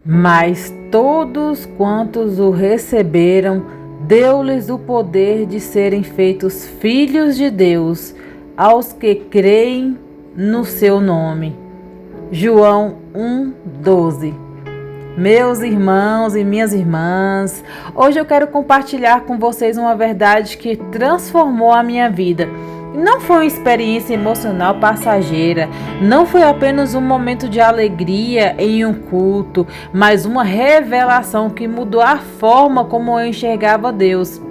Mas todos quantos o receberam, deu-lhes o poder de serem feitos filhos de Deus, aos que creem no seu nome. João 1:12. Meus irmãos e minhas irmãs, hoje eu quero compartilhar com vocês uma verdade que transformou a minha vida. Não foi uma experiência emocional passageira, não foi apenas um momento de alegria em um culto, mas uma revelação que mudou a forma como eu enxergava Deus,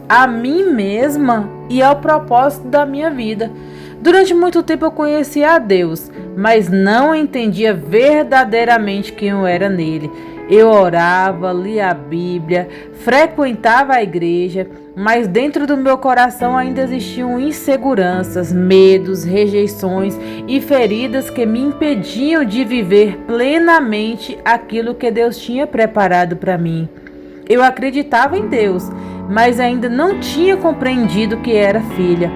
a mim mesma e ao propósito da minha vida. Durante muito tempo eu conhecia a Deus, mas não entendia verdadeiramente quem eu era nele. Eu orava, lia a Bíblia, frequentava a igreja, mas dentro do meu coração ainda existiam inseguranças, medos, rejeições e feridas que me impediam de viver plenamente aquilo que Deus tinha preparado para mim. Eu acreditava em Deus, mas ainda não tinha compreendido que era filha.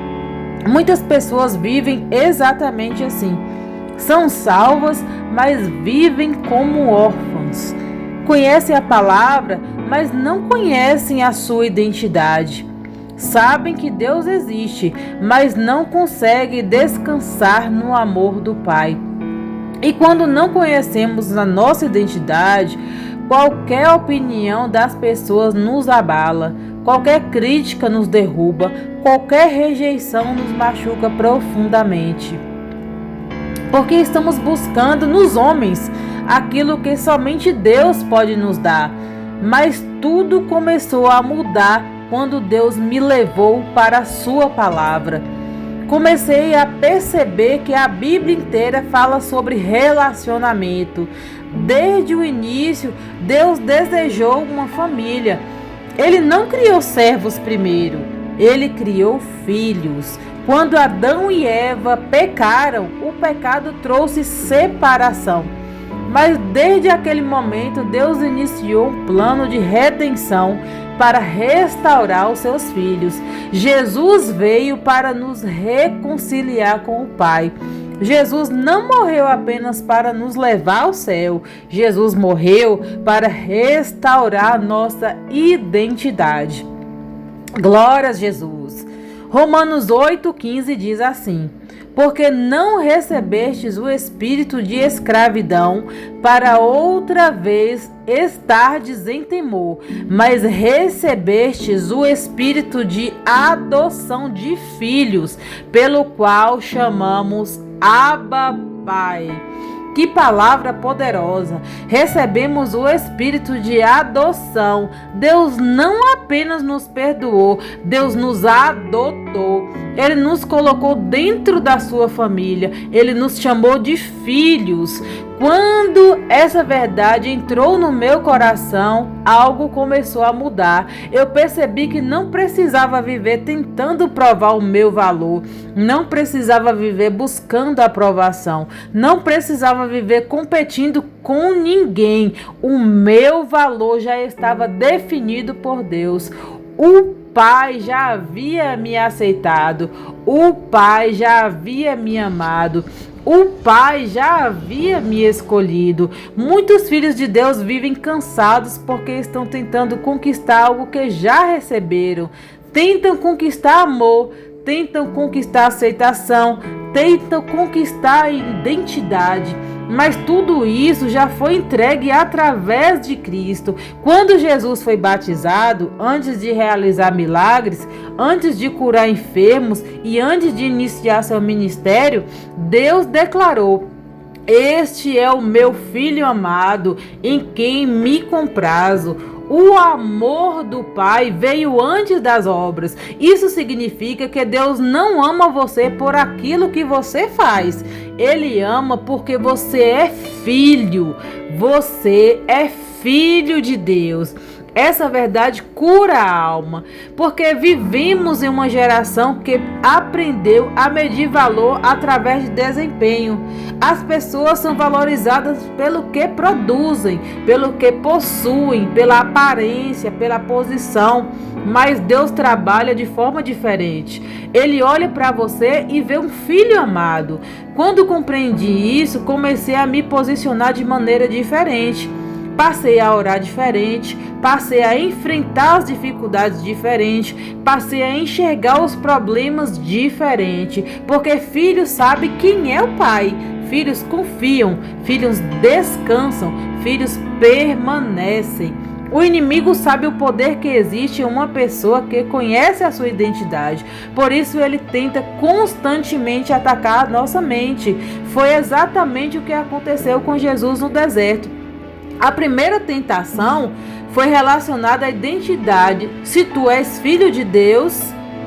Muitas pessoas vivem exatamente assim. São salvas, mas vivem como órfãos. Conhecem a palavra, mas não conhecem a sua identidade. Sabem que Deus existe, mas não conseguem descansar no amor do Pai. E quando não conhecemos a nossa identidade, qualquer opinião das pessoas nos abala, qualquer crítica nos derruba, qualquer rejeição nos machuca profundamente. Porque estamos buscando nos homens aquilo que somente Deus pode nos dar. Mas tudo começou a mudar quando Deus me levou para a sua palavra. Comecei a perceber que a Bíblia inteira fala sobre relacionamento. Desde o início, Deus desejou uma família. Ele não criou servos primeiro, ele criou filhos. Quando Adão e Eva pecaram, o pecado trouxe separação. Mas desde aquele momento, Deus iniciou um plano de redenção para restaurar os seus filhos. Jesus veio para nos reconciliar com o Pai. Jesus não morreu apenas para nos levar ao céu. Jesus morreu para restaurar nossa identidade. Glórias a Jesus. Romanos 8,15 diz assim: porque não recebestes o espírito de escravidão para outra vez estardes em temor, mas recebestes o espírito de adoção de filhos, pelo qual chamamos Abba, Pai. Que palavra poderosa! Recebemos o espírito de adoção. Deus não apenas nos perdoou, Deus nos adotou. Ele nos colocou dentro da sua família. Ele nos chamou de filhos. Quando essa verdade entrou no meu coração, algo começou a mudar. Eu percebi que não precisava viver tentando provar o meu valor. Não precisava viver buscando aprovação. Não precisava viver competindo com ninguém. O meu valor já estava definido por Deus. O Pai já havia me aceitado, o Pai já havia me amado, o Pai já havia me escolhido. Muitos filhos de Deus vivem cansados porque estão tentando conquistar algo que já receberam. Tentam conquistar amor, tentam conquistar aceitação, tentam conquistar a identidade. Mas tudo isso já foi entregue através de Cristo. Quando Jesus foi batizado, antes de realizar milagres, antes de curar enfermos e antes de iniciar seu ministério, Deus declarou: este é o meu filho amado, em quem me comprazo. O amor do Pai veio antes das obras. Isso significa que Deus não ama você por aquilo que você faz. Ele ama porque você é filho. Você é filho de Deus. Essa verdade cura a alma, porque vivemos em uma geração que aprendeu a medir valor através de desempenho. As pessoas são valorizadas pelo que produzem, pelo que possuem, pela aparência, pela posição. Mas Deus trabalha de forma diferente. Ele olha para você e vê um filho amado. Quando compreendi isso, comecei a me posicionar de maneira diferente. passei a orar diferente, passei a enfrentar as dificuldades diferentes, passei a enxergar os problemas diferente, porque filhos sabem quem é o pai, filhos confiam, filhos descansam, filhos permanecem. O inimigo sabe o poder que existe em uma pessoa que conhece a sua identidade. Por isso ele tenta constantemente atacar a nossa mente. Foi exatamente o que aconteceu com Jesus no deserto. A primeira tentação foi relacionada à identidade. Se tu és filho de Deus,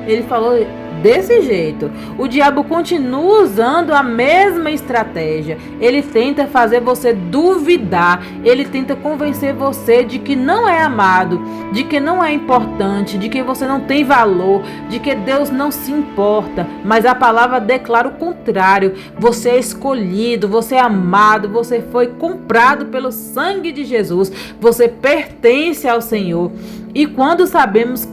ele falou desse jeito. O diabo continua usando a mesma estratégia. Ele tenta fazer você duvidar. Ele tenta convencer você de que não é amado, de que não é importante, de que você não tem valor, de que Deus não se importa. Mas a palavra declara o contrário. Você é escolhido, você é amado, você foi comprado pelo sangue de Jesus. Você pertence ao Senhor. E quando sabemos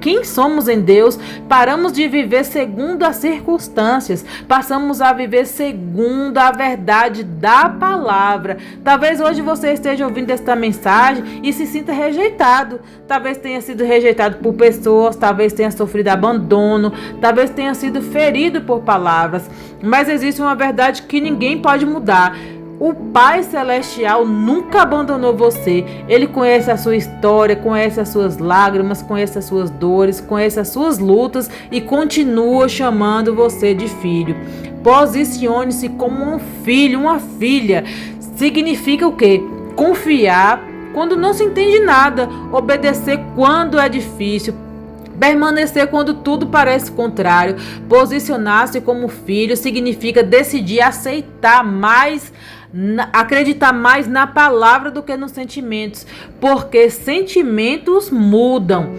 quem somos em Deus, paramos de viver segundo as circunstâncias, passamos a viver segundo a verdade da palavra. Talvez hoje você esteja ouvindo esta mensagem e se sinta rejeitado. Talvez tenha sido rejeitado por pessoas, talvez tenha sofrido abandono, talvez tenha sido ferido por palavras. Mas existe uma verdade que ninguém pode mudar. O Pai Celestial nunca abandonou você. Ele conhece a sua história, conhece as suas lágrimas, conhece as suas dores, conhece as suas lutas e continua chamando você de filho. Posicione-se como um filho, uma filha. Significa o quê? Confiar quando não se entende nada, obedecer quando é difícil, permanecer quando tudo parece contrário. Posicionar-se como filho significa decidir aceitar mais, acreditar mais na palavra do que nos sentimentos, porque sentimentos mudam,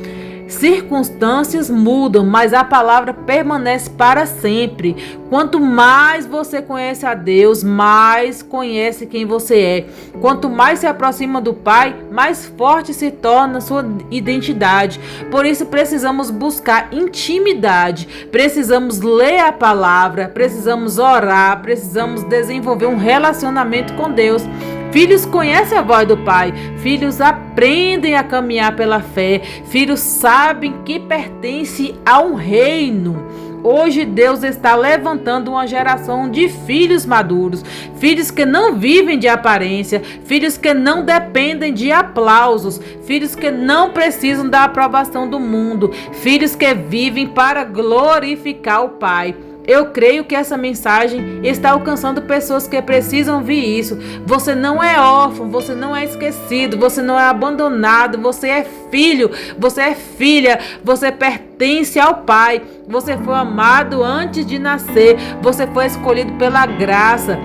circunstâncias mudam, mas a palavra permanece para sempre. Quanto mais você conhece a Deus, mais conhece quem você é. Quanto mais se aproxima do Pai, mais forte se torna a sua identidade. Por isso precisamos buscar intimidade, precisamos ler a palavra, precisamos orar, precisamos desenvolver um relacionamento com Deus. Filhos conhecem a voz do Pai, filhos aprendem a caminhar pela fé, filhos sabem que pertence a um reino. Hoje Deus está levantando uma geração de filhos maduros, filhos que não vivem de aparência, filhos que não dependem de aplausos, filhos que não precisam da aprovação do mundo, filhos que vivem para glorificar o Pai. Eu creio que essa mensagem está alcançando pessoas que precisam ouvir isso. Você não é órfão, você não é esquecido, você não é abandonado, você é filho, você é filha, você pertence ao Pai. Você foi amado antes de nascer, você foi escolhido pela graça.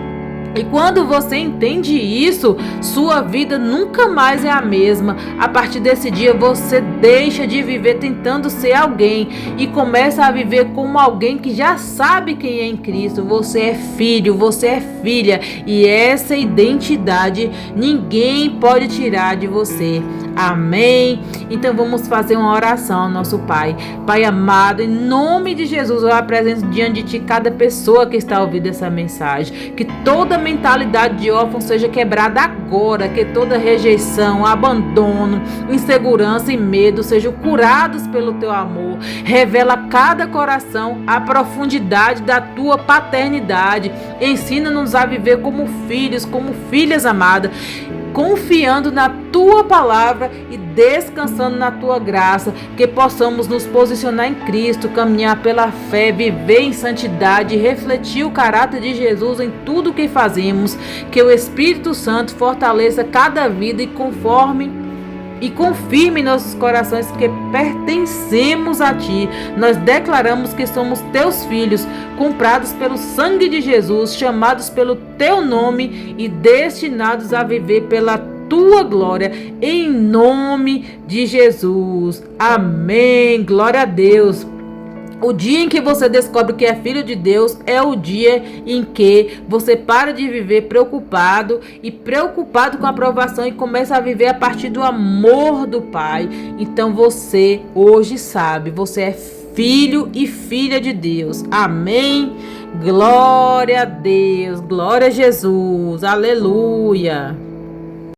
E quando você entende isso, sua vida nunca mais é a mesma. A partir desse dia você deixa de viver tentando ser alguém e começa a viver como alguém que já sabe quem é em Cristo. Você é filho, você é filha, e essa identidade ninguém pode tirar de você. Amém? Então vamos fazer uma oração ao nosso Pai. Pai amado, em nome de Jesus, eu apresento diante de Ti cada pessoa que está ouvindo essa mensagem. Que toda mentalidade de órfão seja quebrada agora. Que toda rejeição, abandono, insegurança e medo sejam curados pelo Teu amor. Revela a cada coração a profundidade da Tua paternidade. Ensina-nos a viver como filhos, como filhas amadas, confiando na Tua palavra e descansando na Tua graça, que possamos nos posicionar em Cristo, caminhar pela fé, viver em santidade, refletir o caráter de Jesus em tudo que fazemos, que o Espírito Santo fortaleça cada vida e confirme em nossos corações que pertencemos a Ti. Nós declaramos que somos Teus filhos, comprados pelo sangue de Jesus, chamados pelo Teu nome e destinados a viver pela Tua glória, em nome de Jesus. Amém. Glória a Deus. O dia em que você descobre que é filho de Deus é o dia em que você para de viver preocupado com a aprovação e começa a viver a partir do amor do Pai. Então você hoje sabe, você é filho e filha de Deus. Amém. Glória a Deus, glória a Jesus. Aleluia.